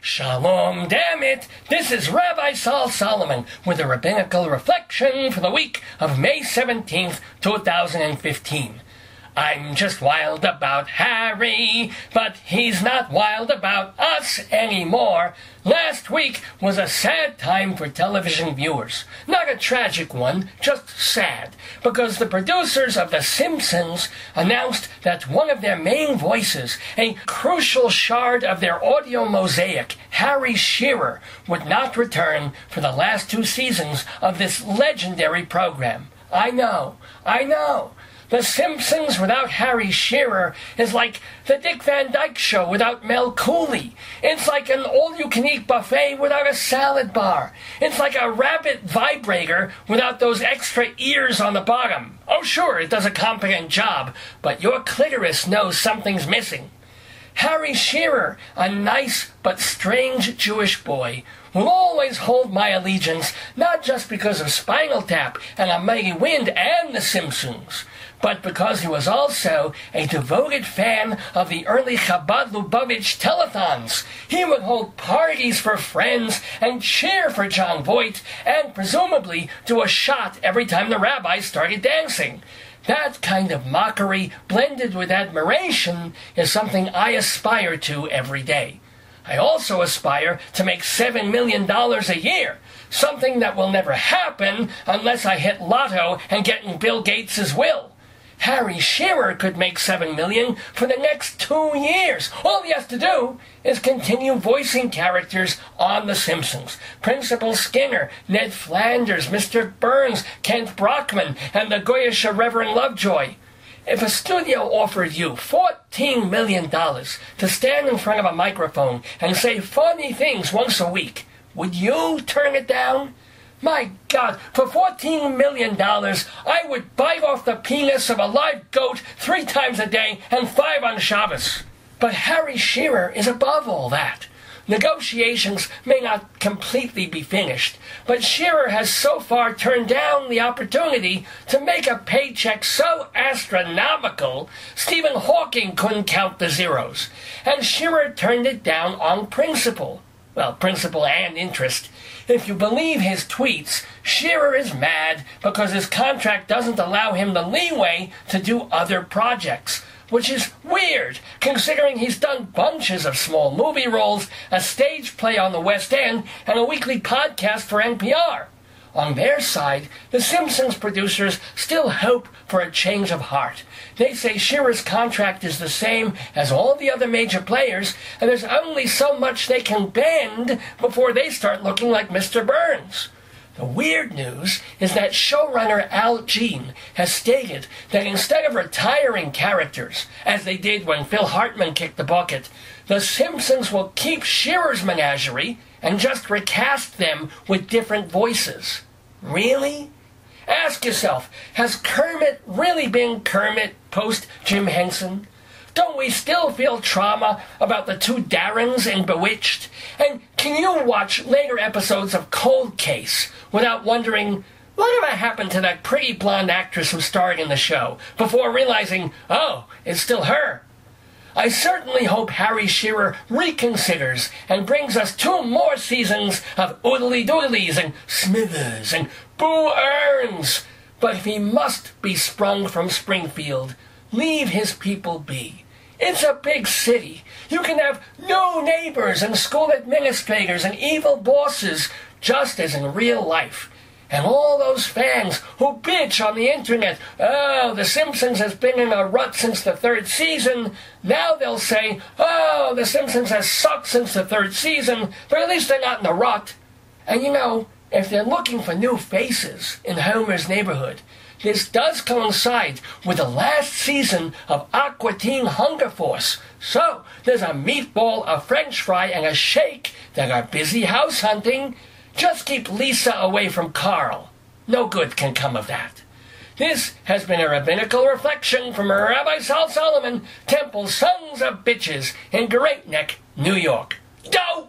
Shalom Dammit! This is Rabbi Sol Solomon with a Rabbinical reflection for the week of May 17th, 2015. I'm just wild about Harry, but he's not wild about us anymore. Last week was a sad time for television viewers. Not a tragic one, just sad, because the producers of The Simpsons announced that one of their main voices, a crucial shard of their audio mosaic, Harry Shearer, would not return for the last 2 seasons of this legendary program. I know. The Simpsons without Harry Shearer is like the Dick Van Dyke Show without Mel Cooley. It's like an all-you-can-eat buffet without a salad bar. It's like a rabbit vibrator without those extra ears on the bottom. Oh, sure, it does a competent job, but your clitoris knows something's missing. Harry Shearer, a nice but strange Jewish boy, will always hold my allegiance, not just because of Spinal Tap and A Mighty Wind and The Simpsons, but because he was also a devoted fan of the early Chabad Lubavitch telethons. He would hold parties for friends and cheer for John Voight, and presumably do a shot every time the rabbi started dancing. That kind of mockery, blended with admiration, is something I aspire to every day. I also aspire to make $7 million a year, something that will never happen unless I hit lotto and get in Bill Gates' will. Harry Shearer could make $7 million for the next 2 years. All he has to do is continue voicing characters on The Simpsons. Principal Skinner, Ned Flanders, Mr. Burns, Kent Brockman, and the Goyish Reverend Lovejoy. If a studio offered you $14 million to stand in front of a microphone and say funny things once a week, would you turn it down? My God, for $14 million, I would bite off the penis of a live goat 3 times a day and 5 on Shabbos. But Harry Shearer is above all that. Negotiations may not completely be finished, but Shearer has so far turned down the opportunity to make a paycheck so astronomical, Stephen Hawking couldn't count the zeros. And Shearer turned it down on principle. Well, principle and interest. If you believe his tweets, Shearer is mad because his contract doesn't allow him the leeway to do other projects, which is weird, considering he's done bunches of small movie roles, a stage play on the West End, and a weekly podcast for NPR. On their side, the Simpsons producers still hope for a change of heart. They say Shearer's contract is the same as all the other major players, and there's only so much they can bend before they start looking like Mr. Burns. The weird news is that showrunner Al Jean has stated that instead of retiring characters, as they did when Phil Hartman kicked the bucket, the Simpsons will keep Shearer's menagerie and just recast them with different voices. Really? Ask yourself, has Kermit really been Kermit post-Jim Henson? Don't we still feel trauma about the 2 Darrens in Bewitched? And can you watch later episodes of Cold Case without wondering, whatever happened to that pretty blonde actress who starred in the show, before realizing, oh, it's still her? I certainly hope Harry Shearer reconsiders and brings us 2 more seasons of Oodly Doodlies and Smithers and Boo Earns. But if he must be sprung from Springfield, leave his people be. It's a big city. You can have no neighbors and school administrators and evil bosses, just as in real life. And all those fans who bitch on the internet, oh, The Simpsons has been in a rut since the 3rd season, now they'll say, oh, The Simpsons has sucked since the 3rd season, but at least they're not in a rut. And you know, if they're looking for new faces in Homer's neighborhood, this does coincide with the last season of Aqua Teen Hunger Force. So, there's a meatball, a french fry, and a shake that are busy house hunting. Just keep Lisa away from Carl. No good can come of that. This has been a Rabbinical reflection from Rabbi Sol Solomon, Temple Sons of Bitches in Great Neck, New York. Go!